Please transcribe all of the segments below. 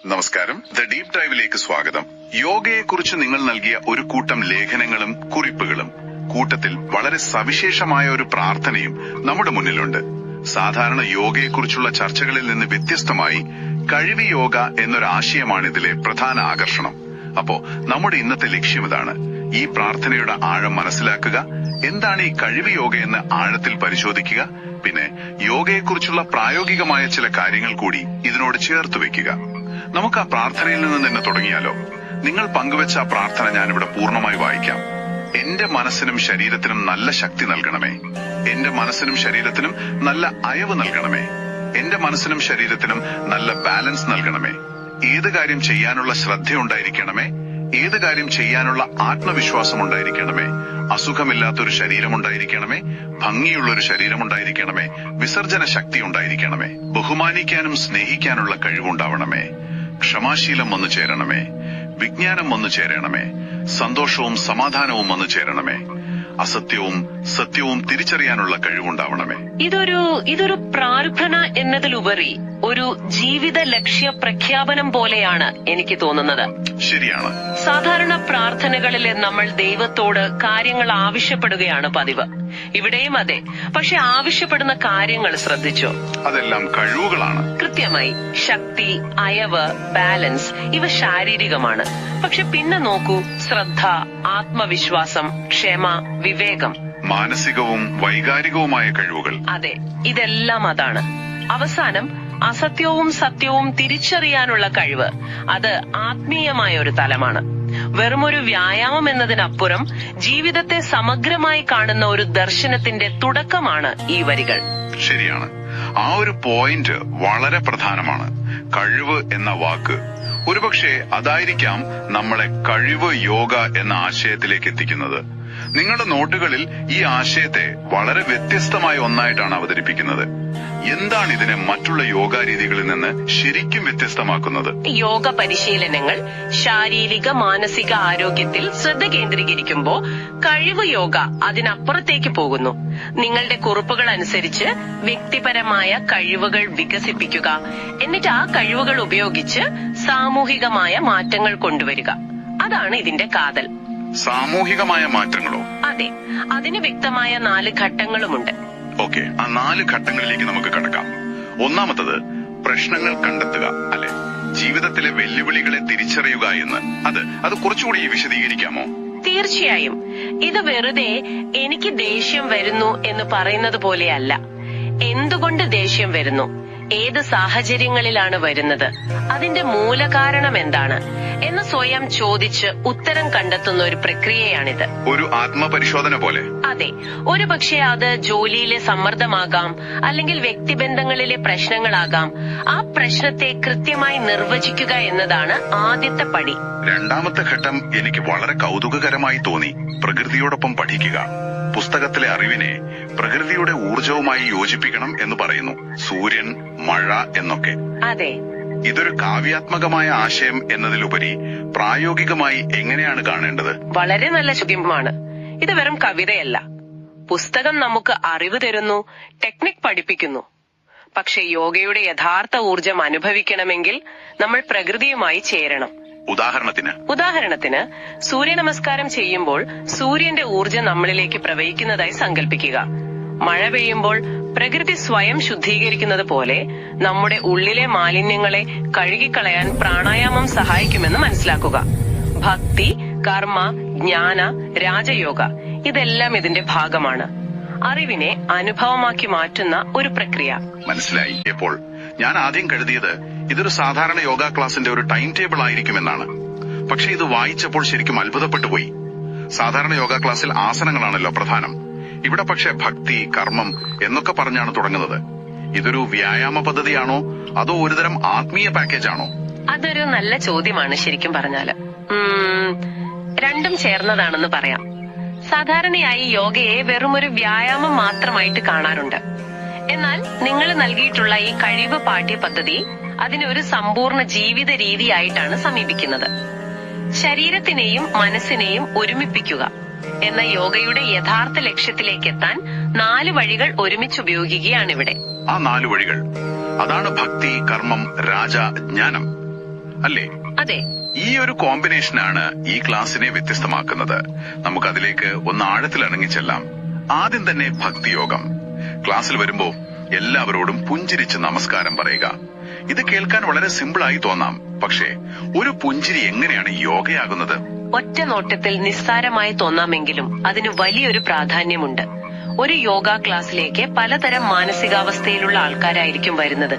നമസ്കാരം. The deep ഡൈവിലേക്ക് സ്വാഗതം. യോഗയെക്കുറിച്ച് നിങ്ങൾ നൽകിയ ഒരു കൂട്ടം ലേഖനങ്ങളും കുറിപ്പുകളും കൂട്ടത്തിൽ വളരെ സവിശേഷമായ ഒരു പ്രാർത്ഥനയും നമ്മുടെ മുന്നിലുണ്ട്. സാധാരണ യോഗയെക്കുറിച്ചുള്ള ചർച്ചകളിൽ നിന്ന് വ്യത്യസ്തമായി കഴിവ് യോഗ എന്നൊരാശയമാണ് ഇതിലെ പ്രധാന ആകർഷണം. അപ്പോ നമ്മുടെ ഇന്നത്തെ ലക്ഷ്യം ഇതാണ്: ഈ പ്രാർത്ഥനയുടെ ആഴം മനസ്സിലാക്കുക, എന്താണ് ഈ കഴിവ് യോഗ എന്ന് ആഴത്തിൽ പരിശോധിക്കുക, പിന്നെ യോഗയെക്കുറിച്ചുള്ള പ്രായോഗികമായ ചില കാര്യങ്ങൾ കൂടി ഇതിനോട് ചേർത്ത് വെക്കുക. നമുക്ക് ആ പ്രാർത്ഥനയിൽ നിന്ന് തന്നെ തുടങ്ങിയാലോ? നിങ്ങൾ പങ്കുവെച്ച ആ പ്രാർത്ഥന ഞാനിവിടെ പൂർണ്ണമായി വായിക്കാം. എന്റെ മനസ്സിനും ശരീരത്തിനും നല്ല ശക്തി നൽകണമേ. എന്റെ മനസ്സിനും ശരീരത്തിനും നല്ല അയവ് നൽകണമേ. എന്റെ മനസ്സിനും ശരീരത്തിനും നല്ല ബാലൻസ് നൽകണമേ. ഏത് കാര്യം ചെയ്യാനുള്ള ശ്രദ്ധയുണ്ടായിരിക്കണമേ. ഏത് കാര്യം ചെയ്യാനുള്ള ആത്മവിശ്വാസം ഉണ്ടായിരിക്കണമേ. അസുഖമില്ലാത്തൊരു ശരീരമുണ്ടായിരിക്കണമേ. ഭംഗിയുള്ളൊരു ശരീരമുണ്ടായിരിക്കണമേ. വിസർജന ശക്തി ഉണ്ടായിരിക്കണമേ. ബഹുമാനിക്കാനും സ്നേഹിക്കാനുള്ള കഴിവുണ്ടാവണമേ. ക്ഷമാശീലം വന്നു ചേരണമേ. വിജ്ഞാനം വന്നു ചേരണമേ. സന്തോഷവും സമാധാനവും വന്നു ചേരണമേ. അസത്യവും സത്യവും തിരിച്ചറിയാനുള്ള കഴിവുണ്ടാവണമേ. ഇതൊരു പ്രാർത്ഥന എന്നതിലുപരി ഒരു ജീവിത ലക്ഷ്യ പ്രഖ്യാപനം പോലെയാണ് എനിക്ക് തോന്നുന്നത്. ശരിയാണ്. സാധാരണ പ്രാർത്ഥനകളിൽ നമ്മൾ ദൈവത്തോട് കാര്യങ്ങൾ ആവശ്യപ്പെടുകയാണ് പതിവ്. ഇവിടെയും അതെ. പക്ഷെ ആവശ്യപ്പെടുന്ന കാര്യങ്ങൾ ശ്രദ്ധിച്ചോ? അതെല്ലാം കഴിവുകളാണ്. കൃത്യമായി. ശക്തി, അയവ്, ബാലൻസ് ഇവ ശാരീരികമാണ്. പക്ഷെ പിന്നെ നോക്കൂ: ശ്രദ്ധ, ആത്മവിശ്വാസം, ക്ഷമ, വിവേകം, മാനസികവും വൈകാരികവുമായ കഴിവുകൾ. അതെ, ഇതെല്ലാം അതാണ്. അവസാനം അസത്യവും സത്യവും തിരിച്ചറിയാനുള്ള കഴിവ്, അത് ആത്മീയമായ ഒരു തലമാണ്. വെറുമൊരു വ്യായാമം എന്നതിനപ്പുറം ജീവിതത്തെ സമഗ്രമായി കാണുന്ന ഒരു ദർശനത്തിന്റെ തുടക്കമാണ് ഈ വരികൾ. ശരിയാണ്. ആ ഒരു പോയിന്റ് വളരെ പ്രധാനമാണ്. കഴിവ് എന്ന വാക്ക് ഒരുപക്ഷെ അതായിരിക്കാം നമ്മളെ കഴിവ് യോഗ എന്ന ആശയത്തിലേക്ക് എത്തിക്കുന്നത്. നിങ്ങളുടെ നോട്ടുകളിൽ ഈ ആശയത്തെ വളരെ വ്യത്യസ്തമായ ഒന്നായിട്ടാണ് അവതരിപ്പിക്കുന്നത്. എന്താണ് ഇതിനെ മറ്റുള്ള യോഗാ രീതികളിൽ നിന്ന് ശരിക്കും വ്യത്യസ്തമാക്കുന്നത്? യോഗ പരിശീലനങ്ങൾ ശാരീരിക മാനസിക ആരോഗ്യത്തിൽ ശ്രദ്ധ കേന്ദ്രീകരിക്കുമ്പോൾ കഴിവ് യോഗ അതിനപ്പുറത്തേക്ക് പോകുന്നു. നിങ്ങളുടെ കുറിപ്പുകൾ അനുസരിച്ച് വ്യക്തിപരമായ കഴിവുകൾ വികസിപ്പിക്കുക, എന്നിട്ട് ആ കഴിവുകൾ ഉപയോഗിച്ച് സാമൂഹികമായ മാറ്റങ്ങൾ കൊണ്ടുവരിക. അതാണ് ഇതിന്റെ കാതൽ. സാമൂഹികമായ മാറ്റങ്ങളോ? അതെ, അതിന് വ്യക്തമായ 4 ഘട്ടങ്ങളുമുണ്ട്. ഓക്കെ, ആ 4 ഘട്ടങ്ങളിലേക്ക് നമുക്ക് കടക്കാം. ഒന്നാമത്തത് പ്രശ്നങ്ങൾ കണ്ടെത്തുക, അല്ലെ? ജീവിതത്തിലെ വെല്ലുവിളികളെ തിരിച്ചറിയുക എന്ന്. അത് കുറച്ചുകൂടി വിശദീകരിക്കാമോ? തീർച്ചയായും. ഇത് വെറുതെ എനിക്ക് ദേഷ്യം വരുന്നു എന്ന് പറയുന്നത് പോലെയല്ല. എന്തുകൊണ്ട് ദേഷ്യം വരുന്നു, ഏത് സാഹചര്യങ്ങളിലാണ് വരുന്നത്, അതിന്റെ മൂലകാരണം എന്താണ് എന്ന് സ്വയം ചോദിച്ച് ഉത്തരം കണ്ടെത്തുന്ന ഒരു പ്രക്രിയയാണിത്. ഒരു ആത്മപരിശോധന പോലെ. അതെ. ഒരുപക്ഷെ അത് ജോലിയിലെ സമ്മർദ്ദമാകാം, അല്ലെങ്കിൽ വ്യക്തിബന്ധങ്ങളിലെ പ്രശ്നങ്ങളാകാം. ആ പ്രശ്നത്തെ കൃത്യമായി നിർവചിക്കുക എന്നതാണ് ആദ്യത്തെ പടി. രണ്ടാമത്തെ ഘട്ടം എനിക്ക് വളരെ കൗതുകകരമായി തോന്നി. പ്രകൃതിയോടൊപ്പം പഠിക്കുക. പുസ്തകത്തിലെ അറിവിനെ പ്രകൃതിയുടെ ഊർജവുമായി യോജിപ്പിക്കണം എന്ന് പറയുന്നു. സൂര്യൻ, മഴ എന്നൊക്കെ. അതെ. ഇതൊരു കാവ്യാത്മകമായ ആശയം എന്നതിലുപരി പ്രായോഗികമായി എങ്ങനെയാണ് കാണേണ്ടത്? വളരെ നല്ല ചോദ്യമാണ്. ഇത് വെറും കവിതയല്ല. പുസ്തകം നമുക്ക് അറിവ് തരുന്നു, ടെക്നിക് പഠിപ്പിക്കുന്നു. പക്ഷെ യോഗയുടെ യഥാർത്ഥ ഊർജം അനുഭവിക്കണമെങ്കിൽ നമ്മൾ പ്രകൃതിയുമായി ചേരണം. ഉദാഹരണത്തിന് സൂര്യ നമസ്കാരം ചെയ്യുമ്പോൾ സൂര്യന്റെ ഊർജം നമ്മളിലേക്ക് പ്രവഹിക്കുന്നതായി സങ്കല്പിക്കുക. മഴ പെയ്യുമ്പോൾ പ്രകൃതി സ്വയം ശുദ്ധീകരിക്കുന്നത് പോലെ നമ്മുടെ ഉള്ളിലെ മാലിന്യങ്ങളെ കഴുകിക്കളയാൻ പ്രാണായാമം സഹായിക്കുമെന്ന് മനസ്സിലാക്കുക. ഭക്തി, കർമ്മ, ജ്ഞാന, രാജയോഗ ഇതെല്ലാം ഇതിന്റെ ഭാഗമാണ്. അറിവിനെ അനുഭവമാക്കി മാറ്റുന്ന ഒരു പ്രക്രിയ. മനസ്സിലായി. ഇപ്പോൾ ഞാൻ ആദ്യം കരുതിയത് ഇതൊരു സാധാരണ യോഗ ക്ലാസിന്റെ ഒരു ടൈം ടേബിൾ ആയിരിക്കുമെന്നാണ്. പക്ഷെ ഇത് വായിച്ചപ്പോൾ ശരിക്കും അത്ഭുതപ്പെട്ടു പോയി. സാധാരണ യോഗ ക്ലാസ്സിൽ ആസനങ്ങളാണല്ലോ പ്രധാനം. ഇവിടെ പക്ഷെ ഭക്തി, കർമ്മം എന്നൊക്കെ പറഞ്ഞാണ് തുടങ്ങുന്നത്. ഇതൊരു വ്യായാമ പദ്ധതിയാണോ അതോ ഒരുതരം ആത്മീയ പാക്കേജ് ആണോ? അതൊരു നല്ല ചോദ്യമാണ്. ശരിക്കും പറഞ്ഞാല് രണ്ടും ചേർന്നതാണെന്ന് പറയാം. സാധാരണയായി യോഗയെ വെറുമൊരു വ്യായാമം മാത്രമായിട്ട് കാണാറുണ്ട്. എന്നാൽ നിങ്ങൾ നൽകിയിട്ടുള്ള ഈ കഴിവ് പാഠ്യപദ്ധതി അതിനെ ഒരു സമ്പൂർണ്ണ ജീവിത രീതിയായിട്ടാണ് സമീപിക്കുന്നത്. ശരീരത്തിനെയും മനസ്സിനെയും ഒരുമിപ്പിക്കുക എന്ന യോഗയുടെ യഥാർത്ഥ ലക്ഷ്യത്തിലേക്ക് എത്താൻ 4 വഴികൾ ഒരുമിച്ചുപയോഗിക്കുകയാണിവിടെ. ആ 4 വഴികൾ അതാണ് ഭക്തി, കർമ്മം, രാജ, ജ്ഞാനം. അല്ലേ? അതെ. ഈ ഒരു കോമ്പിനേഷനാണ് ഈ ക്ലാസ്സിനെ വ്യത്യസ്തമാക്കുന്നത്. നമുക്കതിലേക്ക് ഒന്ന് ആഴത്തിൽ ഇറങ്ങിച്ചെല്ലാം. ആദ്യം തന്നെ ഭക്തിയോഗം. ക്ലാസ്സിൽ വരുമ്പോ എല്ലാവരോടും പുഞ്ചിരിച്ച് നമസ്കാരം പറയുക. ഇത് കേൾക്കാൻ വളരെ സിമ്പിളായി തോന്നാം, പക്ഷേ ഒരു പുഞ്ചിരി എങ്ങനെയാണ് യോഗയാകുന്നത്? ഒറ്റ നോട്ടത്തിൽ നിസ്സാരമായി തോന്നാമെങ്കിലും അതിന് വലിയൊരു പ്രാധാന്യമുണ്ട്. ഒരു യോഗ ക്ലാസ്സിലേക്ക് പലതരം മാനസികാവസ്ഥയിലുള്ള ആൾക്കാരായിരിക്കും വരുന്നത്.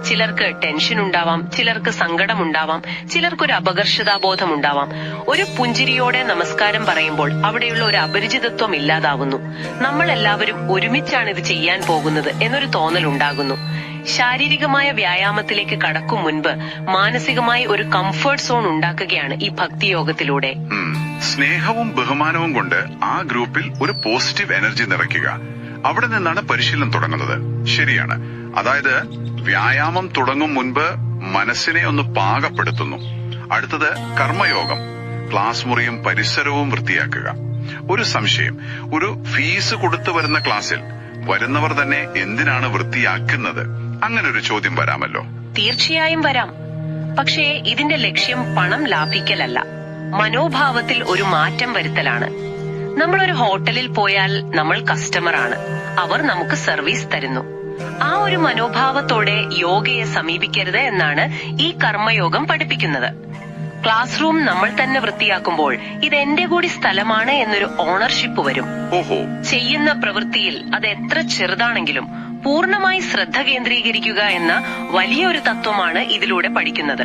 ചിലർക്ക് ടെൻഷൻ ഉണ്ടാവാം, ചിലർക്ക് സങ്കടമുണ്ടാവാം, ചിലർക്കൊരു അപകർഷതാബോധം ഉണ്ടാവാം. ഒരു പുഞ്ചിരിയോടെ നമസ്കാരം പറയുമ്പോൾ അവിടെയുള്ള ഒരു അപരിചിതത്വം ഇല്ലാതാവുന്നു. നമ്മൾ എല്ലാവരും ഒരുമിച്ചാണ് ഇത് ചെയ്യാൻ പോകുന്നത് എന്നൊരു തോന്നൽ ഉണ്ടാകുന്നു. ശാരീരികമായ വ്യായാമത്തിലേക്ക് കടക്കും മുൻപ് മാനസികമായി ഒരു കംഫർട്ട് സോൺ ഉണ്ടാക്കുകയാണ് ഈ ഭക്തിയോഗത്തിലൂടെ. സ്നേഹവും ബഹുമാനവും കൊണ്ട് ആ ഗ്രൂപ്പിൽ ഒരു പോസിറ്റീവ് എനർജി നിറയ്ക്കുക. അവിടെ നിന്നാണ് പരിശീലനം തുടങ്ങുന്നത്. ശരിയാണ്. അതായത് വ്യായാമം തുടങ്ങും മുൻപ് മനസ്സിനെ ഒന്ന് പാകപ്പെടുത്തുന്നു. അടുത്തത് കർമ്മയോഗം. ക്ലാസ് മുറിയും പരിസരവും വൃത്തിയാക്കുക. ഒരു സംശയം, ഒരു ഫീസ് കൊടുത്തു വരുന്ന ക്ലാസ്സിൽ വരുന്നവർ തന്നെ എന്തിനാണ് വൃത്തിയാക്കുന്നത്? അങ്ങനെ ഒരു ചോദ്യം വരാമല്ലോ. തീർച്ചയായും വരാം. പക്ഷേ ഇതിന്റെ ലക്ഷ്യം പണം ലാഭിക്കലല്ല, മനോഭാവത്തിൽ ഒരു മാറ്റം വരുത്തലാണ്. നമ്മൾ ഒരു ഹോട്ടലിൽ പോയാൽ നമ്മൾ കസ്റ്റമറാണ്, അവർ നമുക്ക് സർവീസ് തരുന്നു. ആ ഒരു മനോഭാവത്തോടെ യോഗയെ സമീപിക്കരുത് എന്നാണ് ഈ കർമ്മയോഗം പഠിപ്പിക്കുന്നത്. ക്ലാസ് റൂം നമ്മൾ തന്നെ വൃത്തിയാക്കുമ്പോൾ ഇത് എന്റെ കൂടി സ്ഥലമാണ് എന്നൊരു ഓണർഷിപ്പ് വരും. ചെയ്യുന്ന പ്രവൃത്തിയിൽ അത് എത്ര ചെറുതാണെങ്കിലും പൂർണ്ണമായി ശ്രദ്ധ കേന്ദ്രീകരിക്കുക എന്ന വലിയൊരു തത്വമാണ് ഇതിലൂടെ പഠിക്കുന്നത്.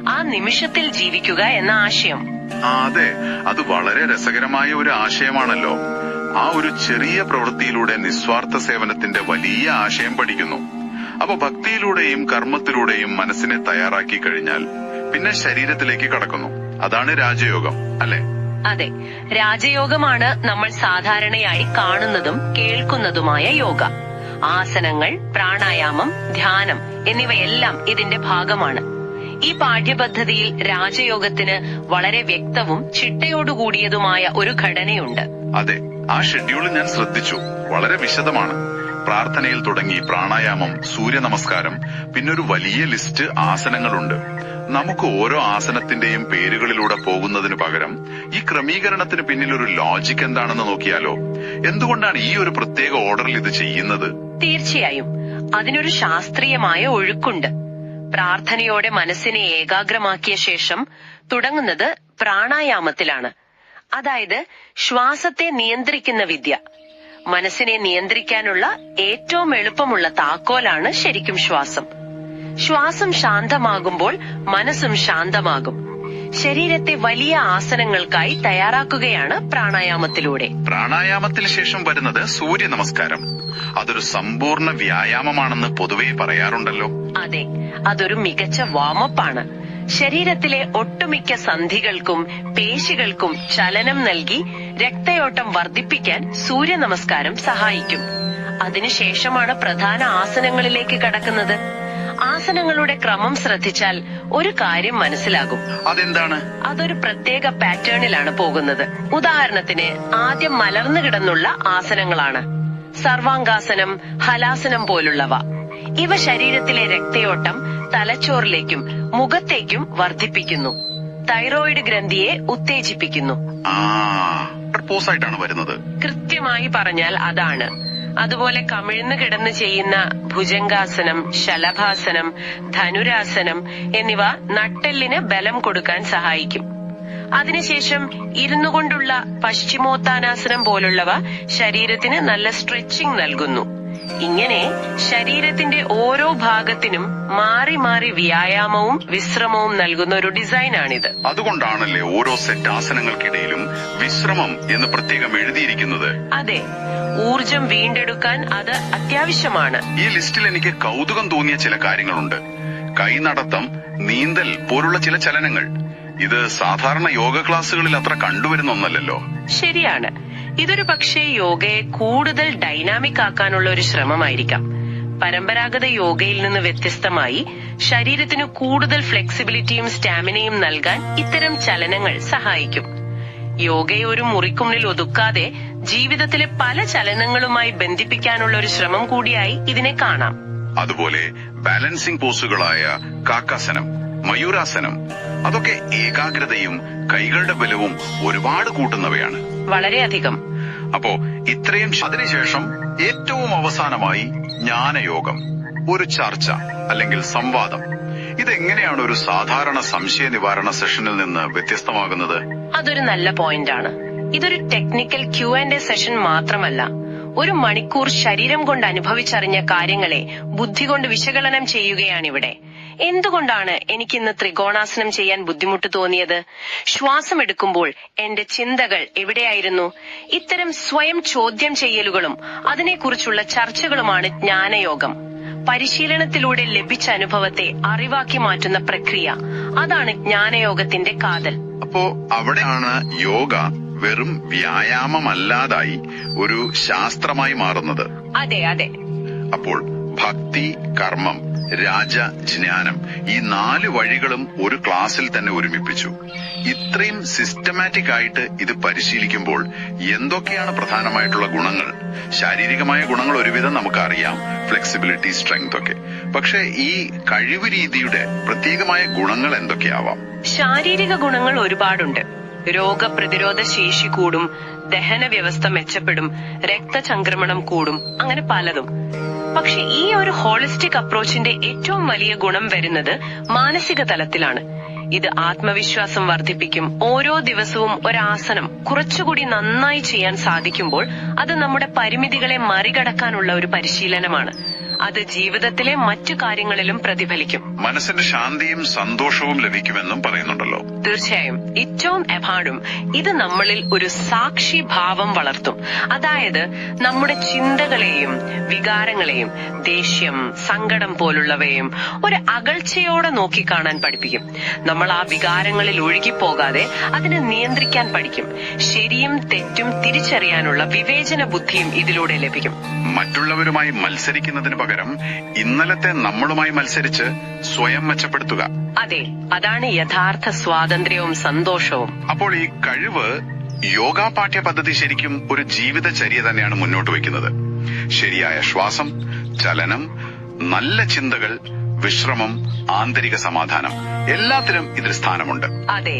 ആ നിമിഷത്തിൽ ജീവിക്കുക എന്ന ആശയം. അതെ, അത് വളരെ രസകരമായ ഒരു ആശയമാണല്ലോ. ആ ഒരു ചെറിയ പ്രവൃത്തിയിലൂടെ നിസ്വാർത്ഥ സേവനത്തിന്റെ വലിയ ആശയം പഠിക്കുന്നു. അപ്പൊ ഭക്തിയിലൂടെയും കർമ്മത്തിലൂടെയും മനസ്സിനെ തയ്യാറാക്കി കഴിഞ്ഞാൽ പിന്നെ ശരീരത്തിലേക്ക് കടക്കുന്നു. അതാണ് രാജയോഗം, അല്ലെ? അതെ, രാജയോഗമാണ് നമ്മൾ സാധാരണയായി കാണുന്നതും കേൾക്കുന്നതുമായ യോഗ. ആസനങ്ങൾ, പ്രാണായാമം, ധ്യാനം എന്നിവയെല്ലാം ഇതിന്റെ ഭാഗമാണ്. ഈ പാഠ്യപദ്ധതിയിൽ രാജയോഗത്തിന് വളരെ വ്യക്തവും ചിട്ടയോടുകൂടിയതുമായ ഒരു ഘടനയുണ്ട്. അതെ, ആ ഷെഡ്യൂൾ ഞാൻ ശ്രദ്ധിച്ചു. വളരെ വിശദമാണ്. പ്രാർത്ഥനയിൽ തുടങ്ങി പ്രാണായാമം, സൂര്യ നമസ്കാരം, പിന്നെ ഒരു വലിയ ലിസ്റ്റ് ആസനങ്ങളുണ്ട്. നമുക്ക് ഓരോ ആസനത്തിന്റെയും പേരുകളിലൂടെ പോകുന്നതിന് പകരം ഈ ക്രമീകരണത്തിന് പിന്നിൽ ഒരു ലോജിക് എന്താണെന്ന് നോക്കിയാലോ? എന്തുകൊണ്ടാണ് ഈ ഒരു പ്രത്യേക ഓർഡറിൽ ഇത് ചെയ്യുന്നത്? തീർച്ചയായും അതിനൊരു ശാസ്ത്രീയമായ ഒഴുക്കുണ്ട്. പ്രാർത്ഥനയോടെ മനസ്സിനെ ഏകാഗ്രമാക്കിയ ശേഷം തുടങ്ങുന്നത് പ്രാണായാമത്തിലാണ്. അതായത് ശ്വാസത്തെ നിയന്ത്രിക്കുന്ന വിദ്യ. മനസ്സിനെ നിയന്ത്രിക്കാനുള്ള ഏറ്റവും എളുപ്പമുള്ള താക്കോലാണ് ശരിക്കും ശ്വാസം. ശ്വാസം ശാന്തമാകുമ്പോൾ മനസ്സും ശാന്തമാകും. ശരീരത്തെ വലിയ ആസനങ്ങൾക്കായി തയ്യാറാക്കുകയാണ് പ്രാണായാമത്തിലൂടെ. പ്രാണായാമത്തിന് ശേഷം വരുന്നത് സൂര്യ നമസ്കാരം. അതൊരു സമ്പൂർണ്ണ വ്യായാമമാണെന്ന് പൊതുവെ പറയാറുണ്ടല്ലോ. അതെ, അതൊരു മികച്ച വാമപ്പാണ്. ശരീരത്തിലെ ഒട്ടുമിക്ക സന്ധികൾക്കും പേശികൾക്കും ചലനം നൽകി രക്തയോട്ടം വർദ്ധിപ്പിക്കാൻ സൂര്യ നമസ്കാരം സഹായിക്കും. അതിനുശേഷമാണ് പ്രധാന ആസനങ്ങളിലേക്ക് കടക്കുന്നത്. ആസനങ്ങളുടെ ക്രമം ശ്രദ്ധിച്ചാൽ ഒരു കാര്യം മനസ്സിലാകും. അതെന്താണ്? അതൊരു പ്രത്യേക പാറ്റേണിലാണ് പോകുന്നത്. ഉദാഹരണത്തിന് ആദ്യം മലർന്നു കിടന്നുള്ള ആസനങ്ങളാണ് സർവാംഗാസനം, ഹലാസനം പോലുള്ളവ. ഇവ ശരീരത്തിലെ രക്തയോട്ടം തലച്ചോറിലേക്കും മുഖത്തേക്കും വർദ്ധിപ്പിക്കുന്നു. തൈറോയിഡ് ഗ്രന്ഥിയെ ഉത്തേജിപ്പിക്കുന്നു. വരുന്നത് കൃത്യമായി പറഞ്ഞാൽ അതാണ്. അതുപോലെ കമിഴ്ന്നു കിടന്ന് ചെയ്യുന്ന ഭുജംഗാസനം, ശലഭാസനം, ധനുരാസനം എന്നിവ നട്ടെല്ലിന് ബലം കൊടുക്കാൻ സഹായിക്കും. അതിനുശേഷം ഇരുന്നു കൊണ്ടുള്ള പശ്ചിമോത്താനാസനം പോലുള്ളവ ശരീരത്തിന് നല്ല സ്ട്രെച്ചിങ് നൽകുന്നു. ഇങ്ങനെ ശരീരത്തിന്റെ ഓരോ ഭാഗത്തിനും മാറി മാറി വ്യായാമവും വിശ്രമവും നൽകുന്ന ഒരു ഡിസൈനാണിത്. അതുകൊണ്ടാണല്ലേ ഓരോ സെറ്റ് ആസനങ്ങൾക്കിടയിലും വിശ്രമം എന്ന് പ്രത്യേകം എഴുതിയിരിക്കുന്നത്? അതെ, ഊർജം വീണ്ടെടുക്കാൻ അത് അത്യാവശ്യമാണ്. ഈ ലിസ്റ്റിൽ എനിക്ക് കൗതുകം തോന്നിയ ചില കാര്യങ്ങളുണ്ട്. കൈനടത്തം, നീന്തൽ പോലുള്ള ചില ചലനങ്ങൾ. ഇത് സാധാരണ യോഗ ക്ലാസ്സുകളിൽ അത്ര കണ്ടുവരുന്ന ഒന്നല്ലല്ലോ. ശരിയാണ്. ഇതൊരു പക്ഷേ യോഗയെ കൂടുതൽ ഡൈനാമിക് ആക്കാനുള്ള ഒരു ശ്രമമായിരിക്കാം. പരമ്പരാഗത യോഗയിൽ നിന്ന് വ്യത്യസ്തമായി ശരീരത്തിന് കൂടുതൽ ഫ്ലെക്സിബിലിറ്റിയും സ്റ്റാമിനയും നൽകാൻ ഇത്തരം ചലനങ്ങൾ സഹായിക്കും. യോഗയെ ഒരു മുറിക്കുള്ളിൽ ഒതുക്കാതെ ജീവിതത്തിലെ പല ചലനങ്ങളുമായി ബന്ധിപ്പിക്കാനുള്ള ഒരു ശ്രമം കൂടിയായി ഇതിനെ കാണാം. അതുപോലെ ബാലൻസിംഗ് പോസുകളായ കാക്കാസനം, മയൂരാസനം, അതൊക്കെ ഏകാഗ്രതയും കൈകളുടെ ബലവും ഒരുപാട് കൂട്ടുന്നവയാണ്. വളരെയധികം. അപ്പോ ഇത്രയും അതിനുശേഷം ഏറ്റവും അവസാനമായി ജ്ഞാനയോഗം, ഒരു ചർച്ച അല്ലെങ്കിൽ സംവാദം. ഇതെങ്ങനെയാണ് ഒരു സാധാരണ സംശയ നിവാരണ സെഷനിൽ നിന്ന് വ്യത്യസ്തമാകുന്നത്? അതൊരു നല്ല പോയിന്റാണ്. ഇതൊരു ടെക്നിക്കൽ Q&A സെഷൻ മാത്രമല്ല. 1 മണിക്കൂർ ശരീരം കൊണ്ട് അനുഭവിച്ചറിഞ്ഞ കാര്യങ്ങളെ ബുദ്ധി കൊണ്ട് വിശകലനം ചെയ്യുകയാണിവിടെ. എന്തുകൊണ്ടാണ് എനിക്കിന്ന് ത്രികോണാസനം ചെയ്യാൻ ബുദ്ധിമുട്ട് തോന്നിയത്? ശ്വാസം എടുക്കുമ്പോൾ എന്റെ ചിന്തകൾ എവിടെയായിരുന്നു? ഇത്തരം സ്വയം ചോദ്യം ചെയ്യലുകളും അതിനെക്കുറിച്ചുള്ള ചർച്ചകളുമാണ് ജ്ഞാനയോഗം. പരിശീലനത്തിലൂടെ ലഭിച്ച അനുഭവത്തെ അറിവാക്കി മാറ്റുന്ന പ്രക്രിയ, അതാണ് ജ്ഞാനയോഗത്തിന്റെ കാതൽ. അപ്പോ അവിടെയാണ് യോഗ വെറും വ്യായാമമല്ലാതായി ഒരു ശാസ്ത്രമായി മാറുന്നത്. അതെ അതെ. അപ്പോൾ ഭക്തി, കർമ്മം, രാജ, ജ്ഞാനം, ഈ 4 വഴികളും ഒരു ക്ലാസ്സിൽ തന്നെ ഒരുമിപ്പിച്ചു. ഇത്രയും സിസ്റ്റമാറ്റിക് ആയിട്ട് ഇത് പരിശീലിക്കുമ്പോൾ എന്തൊക്കെയാണ് പ്രധാനമായിട്ടുള്ള ഗുണങ്ങൾ? ശാരീരികമായ ഗുണങ്ങൾ ഒരുവിധം നമുക്കറിയാം, ഫ്ലെക്സിബിലിറ്റി, സ്ട്രെങ്ത് ഒക്കെ. പക്ഷെ ഈ കഴിവ് രീതിയുടെ പ്രത്യേകമായ ഗുണങ്ങൾ എന്തൊക്കെയാവാം? ശാരീരിക ഗുണങ്ങൾ ഒരുപാടുണ്ട്. രോഗപ്രതിരോധ ശേഷി കൂടും, ദഹന വ്യവസ്ഥ മെച്ചപ്പെടും, രക്തചംക്രമണം കൂടും, അങ്ങനെ പലതും. പക്ഷെ ഈ ഒരു ഹോളിസ്റ്റിക് അപ്രോച്ചിന്റെ ഏറ്റവും വലിയ ഗുണം വരുന്നത് മാനസിക തലത്തിലാണ്. ഇത് ആത്മവിശ്വാസം വർദ്ധിപ്പിക്കും. ഓരോ ദിവസവും ഒരാസനം കുറച്ചുകൂടി നന്നായി ചെയ്യാൻ സാധിക്കുമ്പോൾ അത് നമ്മുടെ പരിമിതികളെ മറികടക്കാനുള്ള ഒരു പരിശീലനമാണ്. അത് ജീവിതത്തിലെ മറ്റു കാര്യങ്ങളിലും പ്രതിഫലിക്കും. മനസ്സിന് ശാന്തിയും സന്തോഷവും ലഭിക്കുമെന്നും പറയുന്നുണ്ടല്ലോ. തീർച്ചയായും. ഏറ്റവും എഭാടും ഇത് നമ്മളിൽ ഒരു സാക്ഷി ഭാവം വളർത്തും. അതായത് നമ്മുടെ ചിന്തകളെയും വികാരങ്ങളെയും, ദേഷ്യം, സങ്കടം പോലുള്ളവയും ഒരു അകൽച്ചയോടെ നോക്കിക്കാണാൻ പഠിപ്പിക്കും. നമ്മൾ ആ വികാരങ്ങളിൽ ഒഴുകിപ്പോകാതെ അതിനെ നിയന്ത്രിക്കാൻ പഠിക്കും. ശരിയും തെറ്റും തിരിച്ചറിയാനുള്ള വിവേചന ബുദ്ധിയും ഇതിലൂടെ ലഭിക്കും. മറ്റുള്ളവരുമായി മത്സരിക്കുന്നതിന് പകരം ഇന്നലത്തെ നമ്മളുമായി മത്സരിച്ച് സ്വയം മെച്ചപ്പെടുത്തുക. അതെ, അതാണ് യഥാർത്ഥ സ്വാതന്ത്ര്യവും സന്തോഷവും. അപ്പോൾ ഈ കഴിവ് യോഗ പാഠ്യപദ്ധതി ശരിക്കും ഒരു ജീവിതചര്യ തന്നെയാണ് മുന്നോട്ട് വയ്ക്കുന്നത്. ശരിയായ ശ്വാസം, ചലനം, നല്ല ചിന്തകൾ, വിശ്രമം, ആന്തരിക സമാധാനം, എല്ലാത്തിനും ഇതിൽ സ്ഥാനമുണ്ട്. അതെ,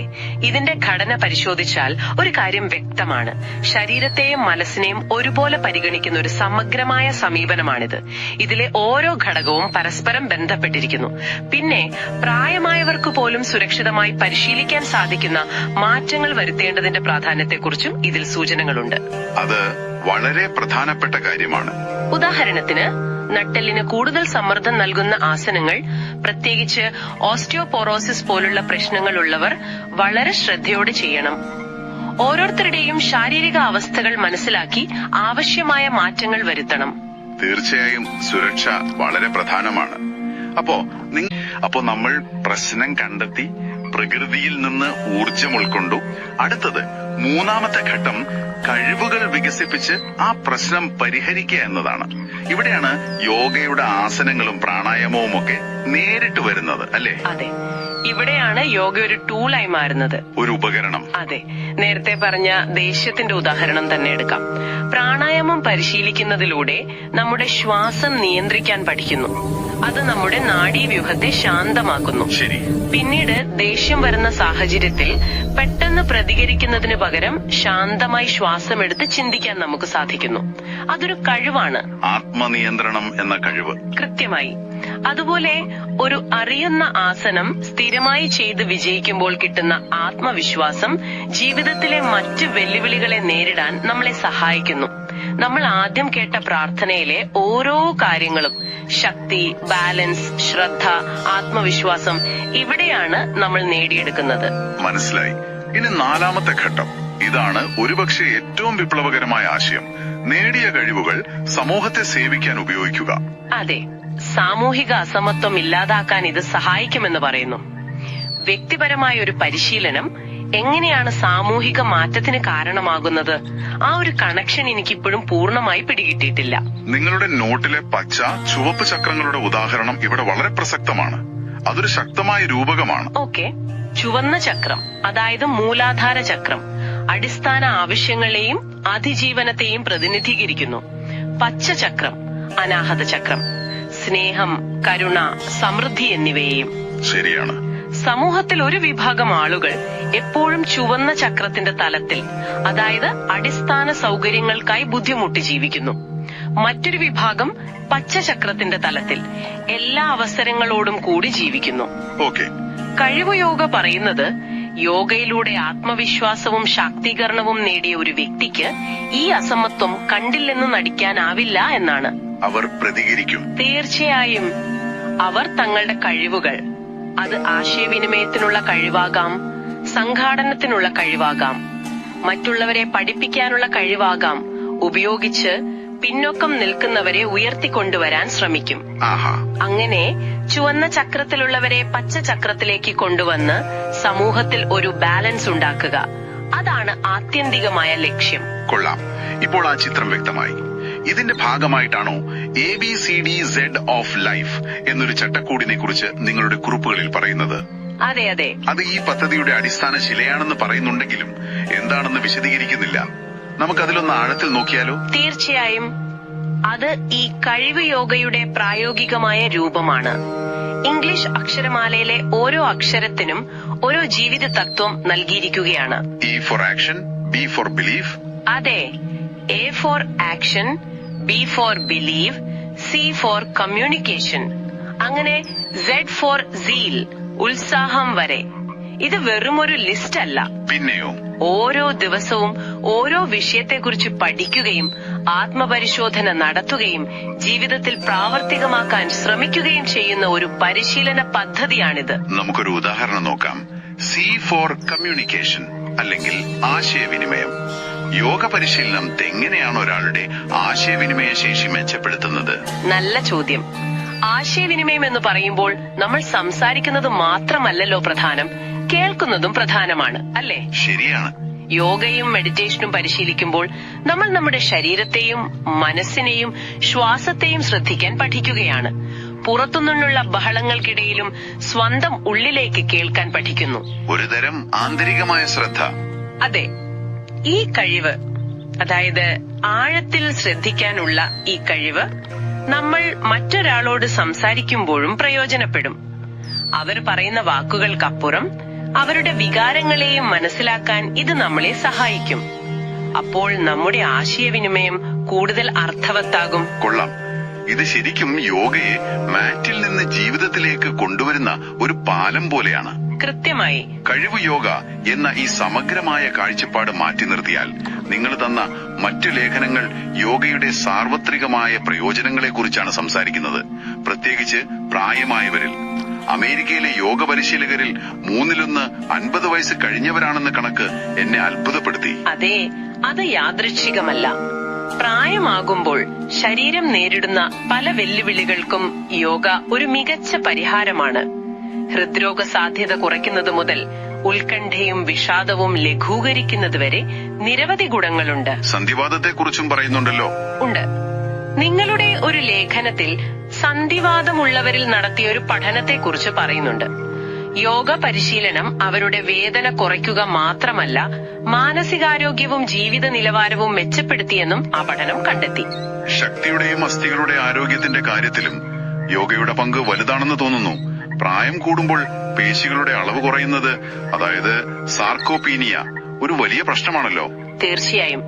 ഇതിന്റെ ഘടന പരിശോധിച്ചാൽ ഒരു കാര്യം വ്യക്തമാണ്. ശരീരത്തെയും മനസ്സിനെയും ഒരുപോലെ പരിഗണിക്കുന്ന ഒരു സമഗ്രമായ സമീപനമാണിത്. ഇതിലെ ഓരോ ഘടകവും പരസ്പരം ബന്ധപ്പെട്ടിരിക്കുന്നു. പിന്നെ പ്രായമായവർക്ക് പോലും സുരക്ഷിതമായി പരിശീലിക്കാൻ സാധിക്കുന്ന മാറ്റങ്ങൾ വരുത്തേണ്ടതിന്റെ പ്രാധാന്യത്തെക്കുറിച്ചും ഇതിൽ സൂചനകളുണ്ട്. അത് വളരെ പ്രധാനപ്പെട്ട കാര്യമാണ്. ഉദാഹരണത്തിന്, നട്ടെല്ലിന് കൂടുതൽ സമ്മർദ്ദം നൽകുന്ന ആസനങ്ങൾ, പ്രത്യേകിച്ച് ഓസ്റ്റിയോപോറോസിസ് പോലുള്ള പ്രശ്നങ്ങളുള്ളവർ വളരെ ശ്രദ്ധയോടെ ചെയ്യണം. ഓരോരുത്തരുടെയും ശാരീരിക അവസ്ഥകൾ മനസ്സിലാക്കി ആവശ്യമായ മാറ്റങ്ങൾ വരുത്തണം. തീർച്ചയായും സുരക്ഷ വളരെ പ്രധാനമാണ്. അപ്പോ നമ്മൾ പ്രശ്നം കണ്ടെത്തി പ്രകൃതിയിൽ നിന്ന് ഊർജം ഉൾക്കൊണ്ടു. അടുത്തത് 3ാമത്തെ ഘട്ടം കഴിവുകൾ വികസിപ്പിച്ച് ആ പ്രശ്നം പരിഹരിക്കുക എന്നതാണ്. ഇവിടെയാണ് യോഗയുടെ ആസനങ്ങളും പ്രാണായാമവും ഒക്കെ നേരിട്ട് വരുന്നത്, അല്ലേ? അതെ, ഇവിടെയാണ് യോഗ ഒരു ടൂളായി മാറുന്നത്, ഒരു ഉപകരണം. അതെ, നേരത്തെ പറഞ്ഞ ദേഷ്യത്തിന്റെ ഉദാഹരണം തന്നെ എടുക്കാം. പ്രാണായാമം പരിശീലിക്കുന്നതിലൂടെ നമ്മുടെ ശ്വാസം നിയന്ത്രിക്കാൻ പഠിക്കുന്നു. അത് നമ്മുടെ നാഡീവ്യൂഹത്തെ ശാന്തമാക്കുന്നു. ശരി. പിന്നീട് ദേഷ്യം വരുന്ന സാഹചര്യത്തിൽ പെട്ടെന്ന് പ്രതികരിക്കുന്നതിന് പകരം ശാന്തമായി ശ്വാസമെടുത്ത് ചിന്തിക്കാൻ നമുക്ക് സാധിക്കുന്നു. അതൊരു കഴിവാണ്, ആത്മനിയന്ത്രണം എന്ന കഴിവ്. കൃത്യമായി. അതുപോലെ ഒരു അറിയുന്ന ആസനം സ്ഥിരമായി ചെയ്ത് വിജയിക്കുമ്പോൾ കിട്ടുന്ന ആത്മവിശ്വാസം ജീവിതത്തിലെ മറ്റ് വെല്ലുവിളികളെ നേരിടാൻ നമ്മളെ സഹായിക്കുന്നു. നമ്മൾ ആദ്യം കേട്ട പ്രാർത്ഥനയിലെ ഓരോ കാര്യങ്ങളും, ശക്തി, ബാലൻസ്, ശ്രദ്ധ, ആത്മവിശ്വാസം, ഇവിടെയാണ് നമ്മൾ നേടിയെടുക്കുന്നത്. മനസ്സിലായി. ഇനി 4ാമത്തെ ഘട്ടം. ഇതാണ് ഒരുപക്ഷെ ഏറ്റവും വിപ്ലവകരമായ ആശയം. നേടിയ കഴിവുകൾ സമൂഹത്തെ സേവിക്കാൻ ഉപയോഗിക്കുക. അതെ, സാമൂഹിക അസമത്വം ഇല്ലാതാക്കാൻ ഇത് സഹായിക്കുമെന്ന് പറയുന്നു. വ്യക്തിപരമായ ഒരു പരിശീലനം എങ്ങനെയാണ് സാമൂഹിക മാറ്റത്തിന് കാരണമാകുന്നത്? ആ ഒരു കണക്ഷൻ എനിക്കിപ്പോഴും പൂർണ്ണമായി പിടികിട്ടിയിട്ടില്ല. നിങ്ങളുടെ നോട്ടിലെ പച്ച, ചുവപ്പ് ചക്രങ്ങളുടെ ഉദാഹരണം ഇവിടെ വളരെ പ്രസക്തമാണ്. അതൊരു ശക്തമായ രൂപകമാണ്. ഓക്കെ. ചുവന്ന ചക്രം, അതായത് മൂലാധാര ചക്രം, അടിസ്ഥാന ആവശ്യങ്ങളെയും അതിജീവനത്തെയും പ്രതിനിധീകരിക്കുന്നു. പച്ച ചക്രം, അനാഹത ചക്രം, സ്നേഹം, കരുണ, സമൃദ്ധി എന്നിവയെയും. ശരിയാണ്. സമൂഹത്തിൽ ഒരു വിഭാഗം ആളുകൾ എപ്പോഴും ചുവന്ന ചക്രത്തിന്റെ തലത്തിൽ, അതായത് അടിസ്ഥാന സൗകര്യങ്ങൾക്കായി ബുദ്ധിമുട്ടി ജീവിക്കുന്നു. മറ്റൊരു വിഭാഗം പച്ച ചക്രത്തിന്റെ തലത്തിൽ എല്ലാ അവസരങ്ങളോടും കൂടി ജീവിക്കുന്നു. കഴിവ് യോഗ പറയുന്നത് യോഗയിലൂടെ ആത്മവിശ്വാസവും ശാക്തീകരണവും നേടിയ ഒരു വ്യക്തിക്ക് ഈ അസമത്വം കണ്ടില്ലെന്ന് നടിക്കാനാവില്ല എന്നാണ്. അവർ പ്രതികരിക്കും. തീർച്ചയായും. അവർ തങ്ങളുടെ കഴിവുകൾ, അത് ആശയവിനിമയത്തിനുള്ള കഴിവാകാം, സംഘാടനത്തിനുള്ള കഴിവാകാം, മറ്റുള്ളവരെ പഠിപ്പിക്കാനുള്ള കഴിവാകാം, ഉപയോഗിച്ച് പിന്നോക്കം നിൽക്കുന്നവരെ ഉയർത്തിക്കൊണ്ടുവരാൻ ശ്രമിക്കും. അങ്ങനെ ചുവന്ന ചക്രത്തിലുള്ളവരെ പച്ച ചക്രത്തിലേക്ക് കൊണ്ടുവന്ന് സമൂഹത്തിൽ ഒരു ബാലൻസ് ഉണ്ടാക്കുക. അതാണ് ആത്യന്തികമായ ലക്ഷ്യം. കൊള്ളാം. ഇപ്പോൾ ആ ചിത്രം വ്യക്തമായി. ഇതിന്റെ ഭാഗമായിട്ടാണോ ABCDZ ഓഫ് ലൈഫ് എന്നൊരു ചട്ടക്കൂടിനെ കുറിച്ച് നിങ്ങളുടെ കുറിപ്പുകളിൽ പറയുന്നത്? അതെ അതെ. അത് ഈ പദ്ധതിയുടെ അടിസ്ഥാന ശിലയാണെന്ന് പറയുന്നുണ്ടെങ്കിലും എന്താണെന്ന് വിശദീകരിക്കുന്നില്ല. നമുക്കതിലൊന്ന് ആഴത്തിൽ നോക്കിയാലോ? തീർച്ചയായും. അത് ഈ കഴിവ് യോഗയുടെ പ്രായോഗികമായ രൂപമാണ്. ഇംഗ്ലീഷ് അക്ഷരമാലയിലെ ഓരോ അക്ഷരത്തിനും ഓരോ ജീവിത തത്വം നൽകിയിരിക്കുകയാണ്. E for action, B for belief. അതെ. A for action, B for believe, C for communication. അങ്ങനെ Z for zeal, ഉത്സാഹം വരെ. ഇത് വെറുമൊരു ലിസ്റ്റ് അല്ല. പിന്നെയോ? ഓരോ ദിവസവും ഓരോ വിഷയത്തെക്കുറിച്ച് പഠിക്കുകയും ആത്മപരിശോധന നടത്തുകയും ജീവിതത്തിൽ പ്രാവർത്തികമാക്കാൻ ശ്രമിക്കുകയും ചെയ്യുന്ന ഒരു പരിശീലന പദ്ധതിയാണിത്. നമുക്കൊരു ഉദാഹരണം നോക്കാം. C for communication, അല്ലെങ്കിൽ ആശയവിനിമയം. യോഗ പരിശീലനം എങ്ങനെയാണ് ഒരാളുടെ ആശയവിനിമയ ശേഷി മെച്ചപ്പെടുത്തുന്നത്? നല്ല ചോദ്യം. ആശയവിനിമയം എന്ന് പറയുമ്പോൾ നമ്മൾ സംസാരിക്കുന്നത് മാത്രമല്ലല്ലോ പ്രധാനം, കേൾക്കുന്നതും പ്രധാനമാണ്, അല്ലേ? ശരിയാണ്. യോഗയും മെഡിറ്റേഷനും പരിശീലിക്കുമ്പോൾ നമ്മൾ നമ്മുടെ ശരീരത്തെയും മനസ്സിനെയും ശ്വാസത്തെയും ശ്രദ്ധിക്കാൻ പഠിക്കുകയാണ്. പുറത്തുനിന്നുള്ള ബഹളങ്ങൾക്കിടയിലും സ്വന്തം ഉള്ളിലേക്ക് കേൾക്കാൻ പഠിക്കുന്നു. ഒരുതരം ആന്തരികമായ ശ്രദ്ധ. അതെ. ഈ കഴിവ്, അതായത് ആഴത്തിൽ ശ്രദ്ധിക്കാനുള്ള ഈ കഴിവ് നമ്മൾ മറ്റൊരാളോട് സംസാരിക്കുമ്പോഴും പ്രയോജനപ്പെടും. അവർ പറയുന്ന വാക്കുകൾക്കപ്പുറം അവരുടെ വികാരങ്ങളെയും മനസ്സിലാക്കാൻ ഇത് നമ്മളെ സഹായിക്കും. അപ്പോൾ നമ്മുടെ ആശയവിനിമയം കൂടുതൽ അർത്ഥവത്താകും. കൊള്ളാം. ഇത് ശരിക്കും യോഗയെ മാറ്റിൽ നിന്ന് ജീവിതത്തിലേക്ക് കൊണ്ടുവരുന്ന ഒരു പാലം പോലെയാണ്. കൃത്യമായി. കഴിവ് യോഗ എന്ന ഈ സമഗ്രമായ കാഴ്ചപ്പാട് മാറ്റി നിർത്തിയാൽ നിങ്ങൾ തന്ന മറ്റു ലേഖനങ്ങൾ യോഗയുടെ സാർവത്രികമായ പ്രയോജനങ്ങളെ കുറിച്ചാണ് സംസാരിക്കുന്നത്. പ്രത്യേകിച്ച് പ്രായമായവരിൽ. അമേരിക്കയിലെ യോഗ പരിശീലകരിൽ 1/3 50 വയസ്സ് കഴിഞ്ഞവരാണെന്ന കണക്ക് എന്നെ അത്ഭുതപ്പെടുത്തി. അതെ, അത് യാദൃച്ഛികമല്ല. പ്രായമാകുമ്പോൾ ശരീരം നേരിടുന്ന പല വെല്ലുവിളികൾക്കും യോഗ ഒരു മികച്ച പരിഹാരമാണ്. ഹൃദ്രോഗ സാധ്യത കുറയ്ക്കുന്നത് മുതൽ ഉത്കണ്ഠയും വിഷാദവും ലഘൂകരിക്കുന്നതുവരെ നിരവധി ഗുണങ്ങളുണ്ട്. സന്ധിവാതത്തെക്കുറിച്ചും പറയുന്നുണ്ടല്ലോ. ഉണ്ട്. നിങ്ങളുടെ ഒരു ലേഖനത്തിൽ സന്ധിവാതമുള്ളവരിൽ നടത്തിയ ഒരു പഠനത്തെക്കുറിച്ച് പറയുന്നുണ്ട്. യോഗ പരിശീലനം അവരുടെ വേദന കുറയ്ക്കുക മാത്രമല്ല, മാനസികാരോഗ്യവും ജീവിത നിലവാരവും മെച്ചപ്പെടുത്തിയെന്നും ആ പഠനം കണ്ടെത്തി. ശക്തിയുടെയും അസ്ഥികളുടെ ആരോഗ്യത്തിന്റെ കാര്യത്തിലും യോഗയുടെ പങ്ക് വലുതാണെന്ന് തോന്നുന്നു. പ്രായം കൂടുമ്പോൾ പേശികളുടെ അളവ് കുറയുന്നത്, അതായത് സാർക്കോപീനിയ, ഒരു വലിയ പ്രശ്നമാണല്ലോ. തീർച്ചയായും.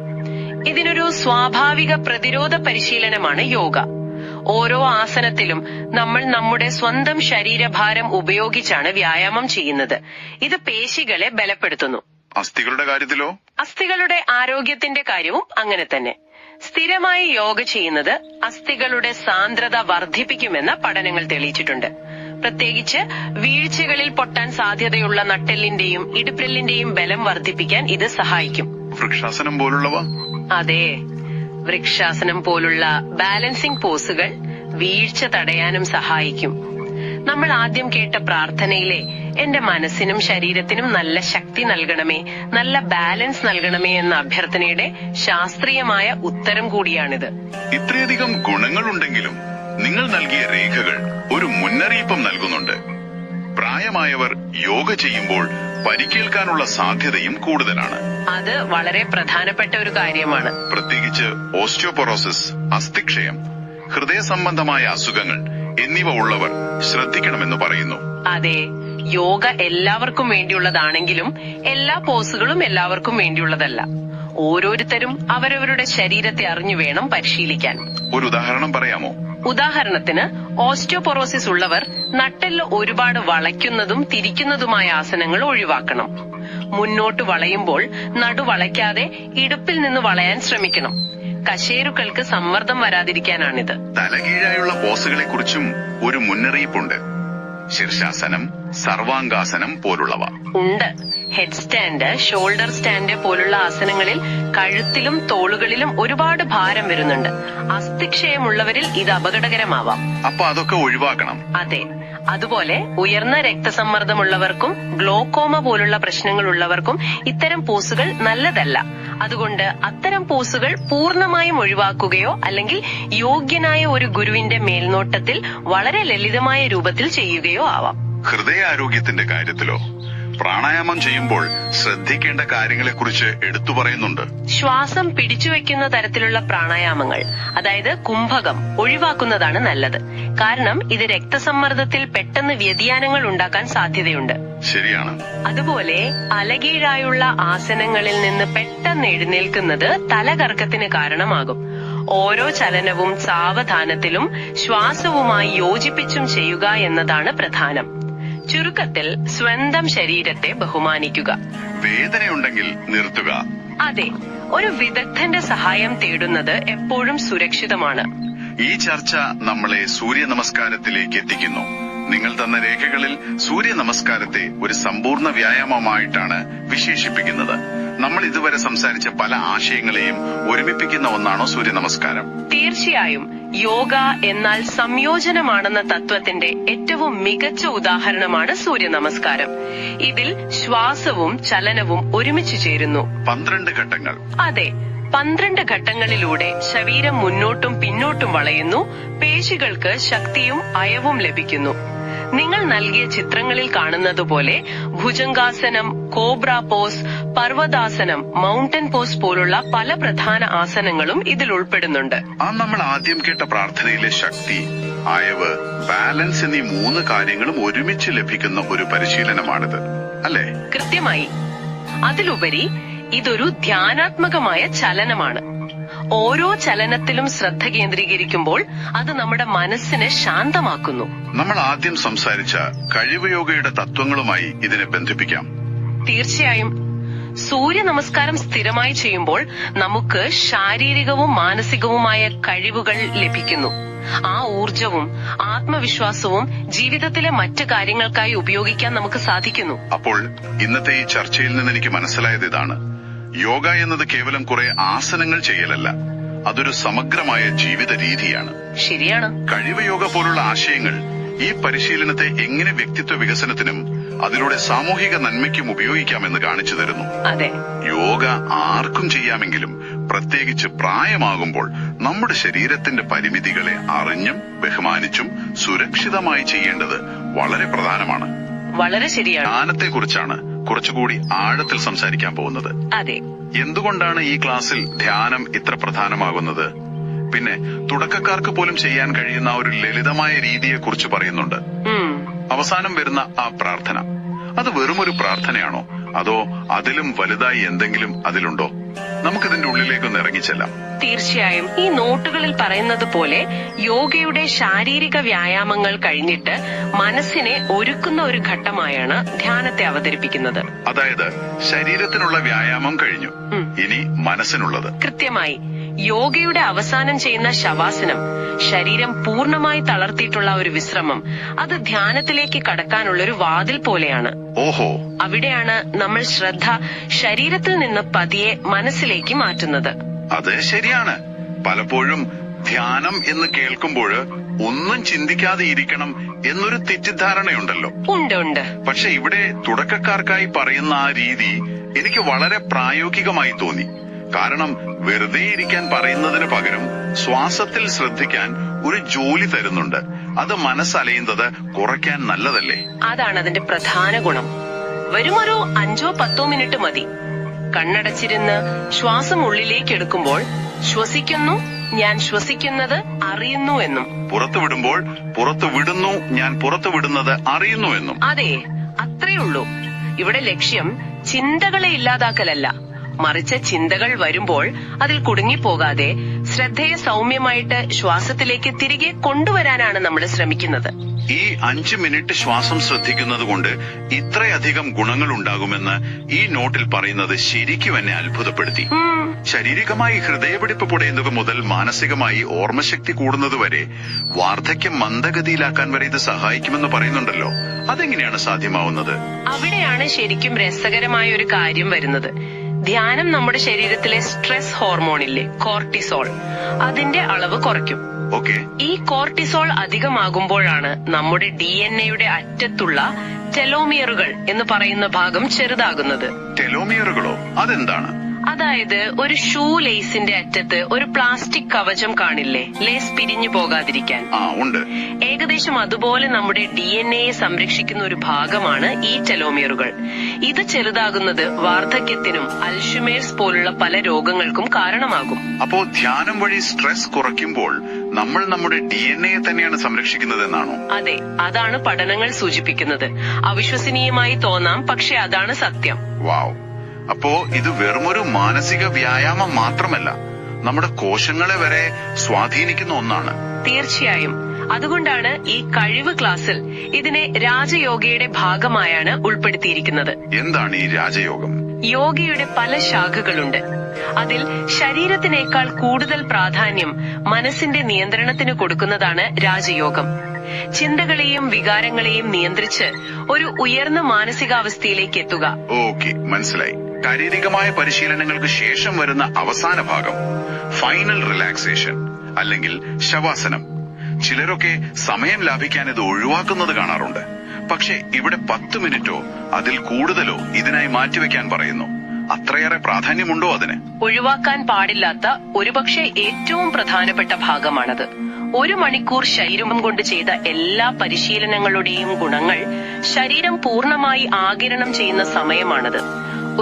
ഇതിനൊരു സ്വാഭാവിക പ്രതിരോധ പരിശീലനമാണ് യോഗ. ഓരോ ആസനത്തിലും നമ്മൾ നമ്മുടെ സ്വന്തം ശരീരഭാരം ഉപയോഗിച്ചാണ് വ്യായാമം ചെയ്യുന്നത്. ഇത് പേശികളെ ബലപ്പെടുത്തുന്നു. അസ്ഥികളുടെ കാര്യത്തിലോ? അസ്ഥികളുടെ ആരോഗ്യത്തിന്റെ കാര്യവും അങ്ങനെ തന്നെ. സ്ഥിരമായി യോഗ ചെയ്യുന്നത് അസ്ഥികളുടെ സാന്ദ്രത വർദ്ധിപ്പിക്കുമെന്ന് പഠനങ്ങൾ തെളിയിച്ചിട്ടുണ്ട്. പ്രത്യേകിച്ച് വീഴ്ചകളിൽ പൊട്ടാൻ സാധ്യതയുള്ള നട്ടെല്ലിന്റെയും ഇടുപ്പെല്ലിന്റെയും ബലം വർദ്ധിപ്പിക്കാൻ ഇത് സഹായിക്കും. വൃക്ഷാസനം പോലുള്ളവ? അതെ. വൃക്ഷാസനം പോലുള്ള ബാലൻസിംഗ് പോസുകൾ വീഴ്ച തടയാനും സഹായിക്കും. നമ്മൾ ആദ്യം കേട്ട പ്രാർത്ഥനയിലെ എന്റെ മനസ്സിനും ശരീരത്തിനും നല്ല ശക്തി നൽകണമേ, നല്ല ബാലൻസ് നൽകണമേ എന്ന അഭ്യർത്ഥനയുടെ ശാസ്ത്രീയമായ ഉത്തരം കൂടിയാണിത്. ഇത്രയധികം ഗുണങ്ങളുണ്ടെങ്കിലും നിങ്ങൾ നൽകിയ രേഖകൾ ഒരു മുന്നറിയിപ്പും നൽകുന്നുണ്ട്. പ്രായമായവർ യോഗ ചെയ്യുമ്പോൾ പരിക്കേൽക്കാനുള്ള സാധ്യതയും കൂടുതലാണ്. അത് വളരെ പ്രധാനപ്പെട്ട ഒരു കാര്യമാണ്. പ്രത്യേകിച്ച് ഓസ്റ്റിയോപൊറോസിസ്, അസ്ഥിക്ഷയം, ഹൃദയ സംബന്ധമായ അസുഖങ്ങൾ എന്നിവ ഉള്ളവർ ശ്രദ്ധിക്കണമെന്ന് പറയുന്നു. അതെ, യോഗ എല്ലാവർക്കും വേണ്ടിയുള്ളതാണെങ്കിലും എല്ലാ പോസുകളും എല്ലാവർക്കും വേണ്ടിയുള്ളതല്ല. ഓരോരുത്തരും അവരവരുടെ ശരീരത്തെ അറിഞ്ഞു വേണം പരിശീലിക്കാൻ. ഒരു ഉദാഹരണം പറയാമോ? ഉദാഹരണത്തിന് ഓസ്റ്റിയോപൊറോസിസ് ഉള്ളവർ നട്ടെല്ല് ഒരുപാട് വളയ്ക്കുന്നതും തിരിക്കുന്നതുമായ ആസനങ്ങൾ ഒഴിവാക്കണം. മുന്നോട്ട് വളയുമ്പോൾ നടു വളയ്ക്കാതെ ഇടുപ്പിൽ നിന്ന് വളയാൻ ശ്രമിക്കണം. കശേരുക്കൾക്ക് സമ്മർദ്ദം വരാതിരിക്കാനാണിത്. തലകീഴായുള്ള പോസുകളെ കുറിച്ചും ഒരു മുന്നറിയിപ്പുണ്ട്. ശീർഷാസനം, സർവാംഗാസനം പോലുള്ളവ ഉണ്ട്. ഹെഡ് സ്റ്റാൻഡ്, ഷോൾഡർ സ്റ്റാൻഡ് പോലുള്ള ആസനങ്ങളിൽ കഴുത്തിലും തോളുകളിലും ഒരുപാട് ഭാരം വരുന്നുണ്ട്. അസ്ഥിക്ഷയമുള്ളവരിൽ ഇത് അപകടകരമാവാം. അപ്പൊ അതൊക്കെ ഒഴിവാക്കണം. അതെ. അതുപോലെ ഉയർന്ന രക്തസമ്മർദ്ദമുള്ളവർക്കും ഗ്ലോക്കോമ പോലുള്ള പ്രശ്നങ്ങളുള്ളവർക്കും ഇത്തരം പോസുകൾ നല്ലതല്ല. അതുകൊണ്ട് അത്തരം പോസുകൾ പൂർണ്ണമായും ഒഴിവാക്കുകയോ അല്ലെങ്കിൽ യോഗ്യനായ ഒരു ഗുരുവിന്റെ മേൽനോട്ടത്തിൽ വളരെ ലളിതമായ രൂപത്തിൽ ചെയ്യുകയോ ആവാം. ഹൃദയാരോഗ്യത്തിന്റെ കാര്യത്തിലോ പ്രാണായാമം ചെയ്യുമ്പോൾ ശ്രദ്ധിക്കേണ്ട കാര്യങ്ങളെക്കുറിച്ച് എടുത്തു പറയുന്നുണ്ട്. ശ്വാസം പിടിച്ചുവെക്കുന്ന തരത്തിലുള്ള പ്രാണായാമങ്ങൾ, അതായത് കുംഭകം, ഒഴിവാക്കുന്നതാണ് നല്ലത്. കാരണം ഇത് രക്തസമ്മർദ്ദത്തിൽ പെട്ടെന്ന് വ്യതിയാനങ്ങൾ ഉണ്ടാക്കാൻ സാധ്യതയുണ്ട്. ശരിയാണ്. അതുപോലെ അലകീഴായുള്ള ആസനങ്ങളിൽ നിന്ന് പെട്ടെന്ന് എഴുന്നേൽക്കുന്നത് തലകറക്കത്തിന് കാരണമാകും. ഓരോ ചലനവും സാവധാനത്തിലും ശ്വാസവുമായി യോജിപ്പിച്ചും ചെയ്യുക എന്നതാണ് പ്രധാനം. ചുരുക്കത്തിൽ സ്വന്തം ശരീരത്തെ ബഹുമാനിക്കുക. വേദനയുണ്ടെങ്കിൽ നിർത്തുക. അതെ, ഒരു വിദഗ്ധന്റെ സഹായം തേടുന്നത് എപ്പോഴും സുരക്ഷിതമാണ്. ഈ ചർച്ച നമ്മളെ സൂര്യ നമസ്കാരത്തിലേക്ക് എത്തിക്കുന്നു. നിങ്ങൾ തന്ന രേഖകളിൽ സൂര്യ നമസ്കാരത്തെ ഒരു സമ്പൂർണ്ണ വ്യായാമമായിട്ടാണ് വിശേഷിപ്പിക്കുന്നത്. നമ്മൾ ഇതുവരെ സംസാരിച്ച പല ആശയങ്ങളെയും ഒരുമിപ്പിക്കുന്ന ഒന്നാണോ സൂര്യ നമസ്കാരം? തീർച്ചയായും. യോഗ എന്നാൽ സംയോജനമാണെന്ന തത്വത്തിന്റെ ഏറ്റവും മികച്ച ഉദാഹരണമാണ് സൂര്യ നമസ്കാരം. ഇതിൽ ശ്വാസവും ചലനവും ഒരുമിച്ച് ചേരുന്നു. 12 ഘട്ടങ്ങൾ. അതെ, 12 ഘട്ടങ്ങളിലൂടെ ശരീരം മുന്നോട്ടും പിന്നോട്ടും വളയുന്നു. പേശികൾക്ക് ശക്തിയും അയവും ലഭിക്കുന്നു. നിങ്ങൾ നൽകിയ ചിത്രങ്ങളിൽ കാണുന്നതുപോലെ ഭുജംഗാസനം, കോബ്ര പോസ്, പർവ്വതാസനം, മൗണ്ടൻ പോസ് പോലുള്ള പല പ്രധാന ആസനങ്ങളും ഇതിൽ ഉൾപ്പെടുന്നുണ്ട്. നമ്മൾ ആദ്യം കേട്ട പ്രാർത്ഥനയിലെ ശക്തി, അയവ്, ബാലൻസ് എന്നീ 3 കാര്യങ്ങളും ഒരുമിച്ച് ലഭിക്കുന്ന ഒരു പരിശീലനമാണിത്, അല്ലേ? കൃത്യമായി. അതിലുപരി ഇതൊരു ധ്യാനാത്മകമായ ചലനമാണ്. ഓരോ ചലനത്തിലും ശ്രദ്ധ കേന്ദ്രീകരിക്കുമ്പോൾ അത് നമ്മുടെ മനസ്സിനെ ശാന്തമാക്കുന്നു. നമ്മൾ ആദ്യം സംസാരിച്ച കഴിവ് യോഗയുടെ തത്വങ്ങളുമായി ഇതിനെ ബന്ധിപ്പിക്കാം. തീർച്ചയായും. സൂര്യ നമസ്കാരം സ്ഥിരമായി ചെയ്യുമ്പോൾ നമുക്ക് ശാരീരികവും മാനസികവുമായ കഴിവുകൾ ലഭിക്കുന്നു. ആ ഊർജവും ആത്മവിശ്വാസവും ജീവിതത്തിലെ മറ്റു കാര്യങ്ങൾക്കായി ഉപയോഗിക്കാൻ നമുക്ക് സാധിക്കുന്നു. അപ്പോൾ ഇന്നത്തെ ഈ ചർച്ചയിൽ നിന്ന് എനിക്ക് മനസ്സിലായത് ഇതാണ്: യോഗ എന്നത് കേവലം കുറെ ആസനങ്ങൾ ചെയ്യലല്ല, അതൊരു സമഗ്രമായ ജീവിത രീതിയാണ്. ശരിയാണ്. കഴിവ് യോഗ പോലുള്ള ആശയങ്ങൾ ഈ പരിശീലനത്തെ എങ്ങനെ വ്യക്തിത്വ വികസനത്തിനും അതിലൂടെ സാമൂഹിക നന്മയ്ക്കും ഉപയോഗിക്കാമെന്ന് കാണിച്ചു തരുന്നു. അതെ, യോഗ ആർക്കും ചെയ്യാമെങ്കിലും പ്രത്യേകിച്ച് പ്രായമാകുമ്പോൾ നമ്മുടെ ശരീരത്തിന്റെ പരിമിതികളെ അറിഞ്ഞും ബഹുമാനിച്ചും സുരക്ഷിതമായി ചെയ്യേണ്ടത് വളരെ പ്രധാനമാണ്. വളരെ ശരിയാണ്. ധ്യാനത്തെക്കുറിച്ചാണ് കുറച്ചുകൂടി ആഴത്തിൽ സംസാരിക്കാൻ പോകുന്നത്. അതെ. എന്തുകൊണ്ടാണ് ഈ ക്ലാസ്സിൽ ധ്യാനം ഇത്ര പ്രധാനമാകുന്നത്? പിന്നെ തുടക്കക്കാർക്ക് പോലും ചെയ്യാൻ കഴിയുന്ന ഒരു ലളിതമായ രീതിയെക്കുറിച്ച് പറയുന്നുണ്ട്. അവസാനം വരുന്ന ആ പ്രാർത്ഥന, അത് വെറുമൊരു പ്രാർത്ഥനയാണോ, അതോ അതിലും വലുതായി എന്തെങ്കിലും അതിലുണ്ടോ? നമുക്കിതിന്റെ ഉള്ളിലേക്കൊന്ന് ഇറങ്ങിച്ചെല്ലാം. തീർച്ചയായും. ഈ നോട്ടുകളിൽ പറയുന്നത് പോലെ യോഗയുടെ ശാരീരിക വ്യായാമങ്ങൾ കഴിഞ്ഞിട്ട് മനസ്സിനെ ഒരുക്കുന്ന ഒരു ഘട്ടമായാണ് ധ്യാനത്തെ അവതരിപ്പിക്കുന്നത്. അതായത് ശരീരത്തിനുള്ള വ്യായാമം കഴിഞ്ഞു, ഇനി മനസ്സിനുള്ളത്. കൃത്യമായി. യോഗയുടെ അവസാനം ചെയ്യുന്ന ശവാസനം, ശരീരം പൂർണ്ണമായി തളർത്തിയിട്ടുള്ള ഒരു വിശ്രമം, അത് ധ്യാനത്തിലേക്ക് കടക്കാനുള്ള ഒരു വാതിൽ പോലെയാണ്. ഓഹോ. അവിടെയാണ് നമ്മൾ ശ്രദ്ധ ശരീരത്തിൽ നിന്ന് പതിയെ മനസ്സിലേക്ക് മാറ്റുന്നത്. അത് ശരിയാണ്. പലപ്പോഴും ധ്യാനം എന്ന് കേൾക്കുമ്പോൾ ഒന്നും ചിന്തിക്കാതെ ഇരിക്കണം എന്നൊരു തെറ്റിദ്ധാരണയുണ്ടല്ലോ. ഉണ്ട്. പക്ഷെ ഇവിടെ തുടക്കക്കാർക്കായി പറയുന്ന ആ രീതി എനിക്ക് വളരെ പ്രായോഗികമായി തോന്നി. കാരണം വെറുതെ ഇരിക്കാൻ പറയുന്നതിന് പകരം ശ്വാസത്തിൽ ശ്രദ്ധിക്കാൻ ഒരു ജോലി തരുന്നുണ്ട്. അത് മനസ്സലയുന്നത് കുറയ്ക്കാൻ നല്ലതല്ലേ? അതാണ് അതിന്റെ പ്രധാന ഗുണം. വരുമൊരു 5-10 മിനിറ്റ് മതി. കണ്ണടച്ചിരുന്ന് ശ്വാസം ഉള്ളിലേക്ക് എടുക്കുമ്പോൾ ശ്വസിക്കുന്നു, ഞാൻ ശ്വസിക്കുന്നത് അറിയുന്നു എന്നും, പുറത്തുവിടുമ്പോൾ പുറത്തു വിടുന്നു, ഞാൻ പുറത്തു വിടുന്നത് അറിയുന്നു എന്നും. അതെ, അത്രേ ഉള്ളൂ. ഇവിടെ ലക്ഷ്യം ചിന്തകളെ ഇല്ലാതാക്കലല്ല, മറിച്ച് ചിന്തകൾ വരുമ്പോൾ അതിൽ കുടുങ്ങിപ്പോകാതെ ശ്രദ്ധയെ സൗമ്യമായിട്ട് ശ്വാസത്തിലേക്ക് തിരികെ കൊണ്ടുവരാനാണ് നമ്മൾ ശ്രമിക്കുന്നത്. ഈ 5 മിനിറ്റ് ശ്വാസം ശ്രദ്ധിക്കുന്നത് കൊണ്ട് ഇത്രയധികം ഗുണങ്ങൾ ഉണ്ടാകുമെന്ന് ഈ നോട്ടിൽ പറയുന്നത് ശരിക്കും എന്നെ അത്ഭുതപ്പെടുത്തി. ശാരീരികമായി ഹൃദയപിടിപ്പ് പൊടയുന്നത് മുതൽ മാനസികമായി ഓർമ്മശക്തി കൂടുന്നതുവരെ വാർദ്ധക്യം മന്ദഗതിയിലാക്കാൻ വരെ ഇത് സഹായിക്കുമെന്ന് പറയുന്നുണ്ടല്ലോ. അതെങ്ങനെയാണ് സാധ്യമാവുന്നത്? അവിടെയാണ് ശരിക്കും രസകരമായ ഒരു കാര്യം വരുന്നത്. ധ്യാനം നമ്മുടെ ശരീരത്തിലെ സ്ട്രെസ് ഹോർമോണില്ലേ, കോർട്ടിസോൾ, അതിന്റെ അളവ് കുറയ്ക്കും. ഈ കോർട്ടിസോൾ അധികമാകുമ്പോഴാണ് നമ്മുടെ DNA-യുടെ അറ്റത്തുള്ള ടെലോമിയറുകൾ എന്ന് പറയുന്ന ഭാഗം ചെറുതാകുന്നത്. ടെലോമിയറുകളോ? അതെന്താണ്? അതായത് ഒരു ഷൂ ലേസിന്റെ അറ്റത്ത് ഒരു പ്ലാസ്റ്റിക് കവചം കാണില്ലേ, ലേസ് പിരിഞ്ഞു പോകാതിരിക്കാൻ. ഉണ്ട്. ഏകദേശം അതുപോലെ നമ്മുടെ DNA-യെ സംരക്ഷിക്കുന്ന ഒരു ഭാഗമാണ് ഈ ടെലോമിയറുകൾ. ഇത് ചെറുതാകുന്നത് വാർദ്ധക്യത്തിനും അൽഷിമേഴ്സ് പോലുള്ള പല രോഗങ്ങൾക്കും കാരണമാകും. അപ്പോ ധ്യാനം വഴി സ്ട്രെസ് കുറയ്ക്കുമ്പോൾ നമ്മൾ നമ്മുടെ DNA-യെ തന്നെയാണ് സംരക്ഷിക്കുന്നത് എന്നാണോ? അതെ, അതാണ് പഠനങ്ങൾ സൂചിപ്പിക്കുന്നത്. അവിശ്വസനീയമായി തോന്നാം, പക്ഷെ അതാണ് സത്യം. വാവ്. അപ്പോ ഇത് വെറുമൊരു മാനസിക വ്യായാമം മാത്രമല്ല, നമ്മുടെ കോശങ്ങളെ വരെ സ്വാധീനിക്കുന്ന ഒന്നാണ്. തീർച്ചയായും. അതുകൊണ്ടാണ് ഈ കഴിവ് ക്ലാസ്സിൽ ഇതിനെ രാജയോഗയുടെ ഭാഗമായാണ് ഉൾപ്പെടുത്തിയിരിക്കുന്നത്. എന്താണ് ഈ രാജയോഗം? യോഗയുടെ പല ശാഖകളുണ്ട്. അതിൽ ശരീരത്തിനേക്കാൾ കൂടുതൽ പ്രാധാന്യം മനസ്സിന്റെ നിയന്ത്രണത്തിന് കൊടുക്കുന്നതാണ് രാജയോഗം. ചിന്തകളെയും വികാരങ്ങളെയും നിയന്ത്രിച്ച് ഒരു ഉയർന്ന മാനസികാവസ്ഥയിലേക്ക് എത്തുക. ഓക്കെ, മനസ്സിലായി. ശാരീരികമായ പരിശീലനങ്ങൾക്ക് ശേഷം വരുന്ന അവസാന ഭാഗം ഫൈനൽ റിലാക്സേഷൻ അല്ലെങ്കിൽ ശവാസനം. ചിലരൊക്കെ സമയം ലാഭിക്കാൻ ഇത് ഒഴിവാക്കുന്നത് കാണാറുണ്ട്. പക്ഷെ ഇവിടെ 10 മിനിറ്റോ അതിൽ കൂടുതലോ ഇതിനായി മാറ്റിവെക്കാൻ പറയുന്നു. അത്രയേറെ പ്രാധാന്യമുണ്ടോ അതിന്? ഒഴിവാക്കാൻ പാടില്ലാത്ത ഒരുപക്ഷെ ഏറ്റവും പ്രധാനപ്പെട്ട ഭാഗമാണത്. 1 മണിക്കൂർ ശരീരം കൊണ്ട് ചെയ്ത എല്ലാ പരിശീലനങ്ങളുടെയും ഗുണങ്ങൾ ശരീരം പൂർണ്ണമായി ആഗിരണം ചെയ്യുന്ന സമയമാണത്.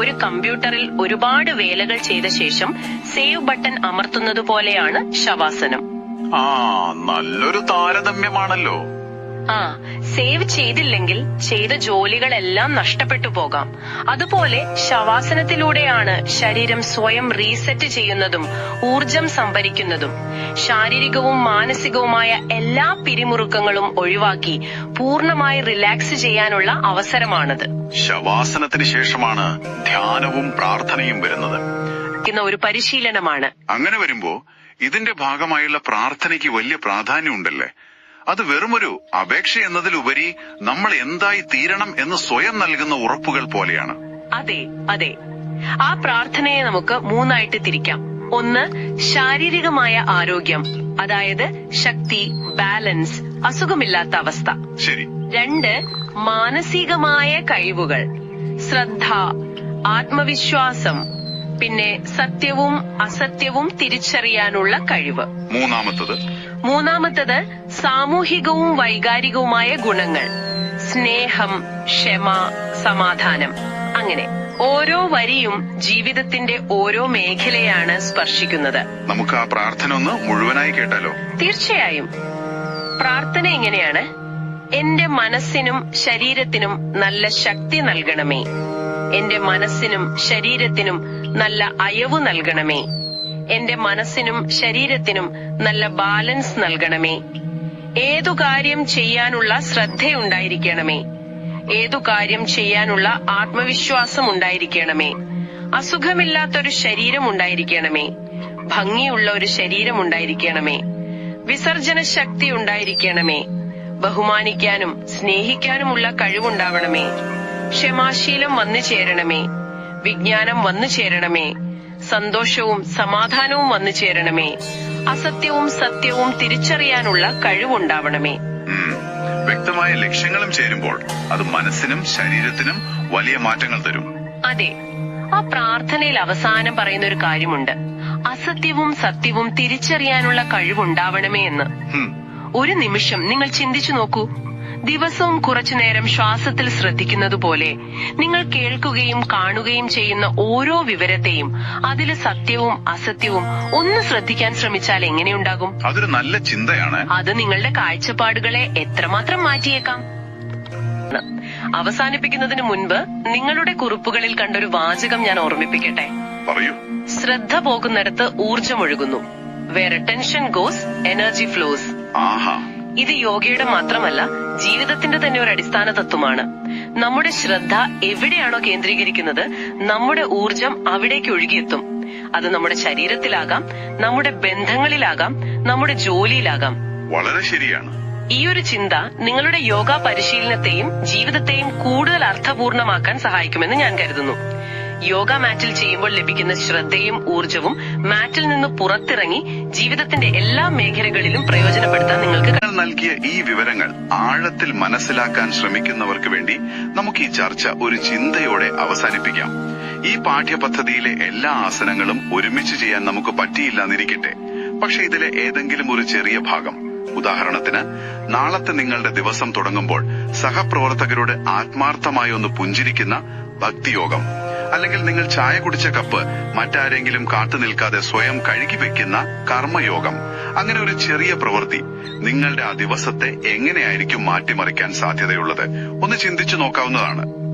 ഒരു കമ്പ്യൂട്ടറിൽ ഒരുപാട് വേലകൾ ചെയ്ത ശേഷം സേവ് ബട്ടൺ അമർത്തുന്നത് പോലെയാണ് ശവാസനം. നല്ലൊരു താരതമ്യമാണല്ലോ. സേവ് ചെയ്തില്ലെങ്കിൽ ചെയ്ത ജോലികളെല്ലാം നഷ്ടപ്പെട്ടു പോകാം. അതുപോലെ ശവാസനത്തിലൂടെയാണ് ശരീരം സ്വയം റീസെറ്റ് ചെയ്യുന്നതും ഊർജം സംഭരിക്കുന്നതും. ശാരീരികവും മാനസികവുമായ എല്ലാ പിരിമുറുക്കങ്ങളും ഒഴിവാക്കി പൂർണ്ണമായി റിലാക്സ് ചെയ്യാനുള്ള അവസരമാണത്. ശവാസനത്തിന് ശേഷമാണ് ധ്യാനവും പ്രാർത്ഥനയും വരുന്നത്. ഒരു പരിശീലനമാണ്. അങ്ങനെ വരുമ്പോ ഇതിന്റെ ഭാഗമായുള്ള പ്രാർത്ഥനയ്ക്ക് വലിയ പ്രാധാന്യമുണ്ടല്ലേ? അത് വെറുമൊരു അപേക്ഷ എന്നതിലുപരി നമ്മൾ എന്തായി തീരണം എന്ന് സ്വയം നൽകുന്ന ഉറപ്പുകൾ പോലെയാണ്. അതെ അതെ. ആ പ്രാർത്ഥനയെ നമുക്ക് 3ആയിട്ട് തിരിക്കാം. 1, ശാരീരികമായ ആരോഗ്യം, അതായത് ശക്തി, ബാലൻസ്, അസുഖമില്ലാത്ത അവസ്ഥ. ശരി. 2, മാനസികമായ കഴിവുകൾ, ശ്രദ്ധ, ആത്മവിശ്വാസം, പിന്നെ സത്യവും അസത്യവും തിരിച്ചറിയാനുള്ള കഴിവ്. മൂന്നാമത്തത് സാമൂഹികവും വൈകാരികവുമായ ഗുണങ്ങൾ, സ്നേഹം, ക്ഷമ, സമാധാനം. അങ്ങനെ ഓരോ വരിയും ജീവിതത്തിന്റെ ഓരോ മേഖലയാണ് സ്പർശിക്കുന്നത്. നമുക്ക് ആ പ്രാർത്ഥന ഒന്ന് മുഴുവനായി കേട്ടാലോ? തീർച്ചയായും. പ്രാർത്ഥന എങ്ങനെയാണ്? എന്റെ മനസ്സിനും ശരീരത്തിനും നല്ല ശക്തി നൽകണമേ. എന്റെ മനസ്സിനും ശരീരത്തിനും നല്ല അയവ് നൽകണമേ. എന്റെ മനസ്സിനും ശരീരത്തിനും നല്ല ബാലൻസ് നൽകണമേ. ഏതു കാര്യം ചെയ്യാനുള്ള ശ്രദ്ധയുണ്ടായിരിക്കണമേ. ഏതു കാര്യം ചെയ്യാനുള്ള ആത്മവിശ്വാസം ഉണ്ടായിരിക്കണമേ. അസുഖമില്ലാത്തൊരു ശരീരം ഉണ്ടായിരിക്കണമേ. ഭംഗിയുള്ള ഒരു ശരീരം ഉണ്ടായിരിക്കണമേ. വിസർജന ശക്തി ഉണ്ടായിരിക്കണമേ. ബഹുമാനിക്കാനും സ്നേഹിക്കാനുമുള്ള കഴിവുണ്ടാവണമേ. ക്ഷമാശീലം വന്നു ചേരണമേ. വിജ്ഞാനം വന്നു ചേരണമേ. സന്തോഷവും സമാധാനവും വന്നു ചേരണമേ. അസത്യവും സത്യവും തിരിച്ചറിയാനുള്ള കഴിവുണ്ടാവണമേ. വ്യക്തമായ ലക്ഷ്യങ്ങളും ചേരുമ്പോൾ അത് മനസ്സിനും ശരീരത്തിനും വലിയ മാറ്റങ്ങൾ തരും. അതെ. ആ പ്രാർത്ഥനയിൽ അവസാനം പറയുന്ന ഒരു കാര്യമുണ്ട്, അസത്യവും സത്യവും തിരിച്ചറിയാനുള്ള കഴിവുണ്ടാവണമേ എന്ന്. ഒരു നിമിഷം നിങ്ങൾ ചിന്തിച്ചു നോക്കൂ. ദിവസവും കുറച്ചുനേരം ശ്വാസത്തിൽ ശ്രദ്ധിക്കുന്നത് പോലെ നിങ്ങൾ കേൾക്കുകയും കാണുകയും ചെയ്യുന്ന ഓരോ വിവരത്തെയും അതിലെ സത്യവും അസത്യവും ഒന്ന് ശ്രദ്ധിക്കാൻ ശ്രമിച്ചാൽ എങ്ങനെയുണ്ടാകും? അതൊരു നല്ല ചിന്തയാണ്. അത് നിങ്ങളുടെ കാഴ്ചപ്പാടുകളെ എത്രമാത്രം മാറ്റിയേക്കാം. അവസാനിപ്പിക്കുന്നതിന് മുൻപ് നിങ്ങളുടെ കുറിപ്പുകളിൽ കണ്ടൊരു വാചകം ഞാൻ ഓർമ്മിപ്പിക്കട്ടെ. പറയൂ. ശ്രദ്ധ പോകുന്നിടത്ത് ഊർജമൊഴുകുന്നു. Where attention goes energy flows. ആഹാ. ഇത് യോഗയുടെ മാത്രമല്ല, ജീവിതത്തിന്റെ തന്നെ ഒരു അടിസ്ഥാന തത്വമാണ്. നമ്മുടെ ശ്രദ്ധ എവിടെയാണോ കേന്ദ്രീകരിക്കുന്നത്, നമ്മുടെ ഊർജം അവിടേക്ക് ഒഴുകിയെത്തും. അത് നമ്മുടെ ശരീരത്തിലാകാം, നമ്മുടെ ബന്ധങ്ങളിലാകാം, നമ്മുടെ ജോലിയിലാകാം. വളരെ ശരിയാണ്. ഈ ഒരു ചിന്ത നിങ്ങളുടെ യോഗ പരിശീലനത്തെയും ജീവിതത്തെയും കൂടുതൽ അർത്ഥപൂർണമാക്കാൻ സഹായിക്കുമെന്ന് ഞാൻ കരുതുന്നു. യോഗ മാറ്റിൽ ചെയ്യുമ്പോൾ ലഭിക്കുന്ന ശ്രദ്ധയും ഊർജവും മാറ്റിൽ നിന്ന് പുറത്തിറങ്ങി ജീവിതത്തിന്റെ എല്ലാ മേഖലകളിലും പ്രയോജനപ്പെടുത്താൻ നിങ്ങൾക്ക് നൽകിയ ഈ വിവരങ്ങൾ ആഴത്തിൽ മനസ്സിലാക്കാൻ ശ്രമിക്കുന്നവർക്ക് വേണ്ടി നമുക്ക് ഈ ചർച്ച ഒരു ചിന്തയോടെ അവസാനിപ്പിക്കാം. ഈ പാഠ്യപദ്ധതിയിലെ എല്ലാ ആസനങ്ങളും ഒരുമിച്ച് ചെയ്യാൻ നമുക്ക് പറ്റിയില്ലെന്നിരിക്കട്ടെ. പക്ഷെ ഇതിലെ ഏതെങ്കിലും ഒരു ചെറിയ ഭാഗം, ഉദാഹരണത്തിന് നാളത്തെ നിങ്ങളുടെ ദിവസം തുടങ്ങുമ്പോൾ സഹപ്രവർത്തകരോട് ആത്മാർത്ഥമായി ഒന്ന് പുഞ്ചിരിക്കുന്ന ഭക്തിയോഗം, അല്ലെങ്കിൽ നിങ്ങൾ ചായ കുടിച്ച കപ്പ് മറ്റാരെങ്കിലും കാത്തു നിൽക്കാതെ സ്വയം കഴുകി വെക്കുന്ന കർമ്മയോഗം, അങ്ങനെ ഒരു ചെറിയ പ്രവൃത്തി നിങ്ങളുടെ ആ ദിവസത്തെ എങ്ങനെയായിരിക്കും മാറ്റിമറിക്കാൻ സാധ്യതയുള്ളത് ഒന്ന് ചിന്തിച്ചു നോക്കാവുന്നതാണ്.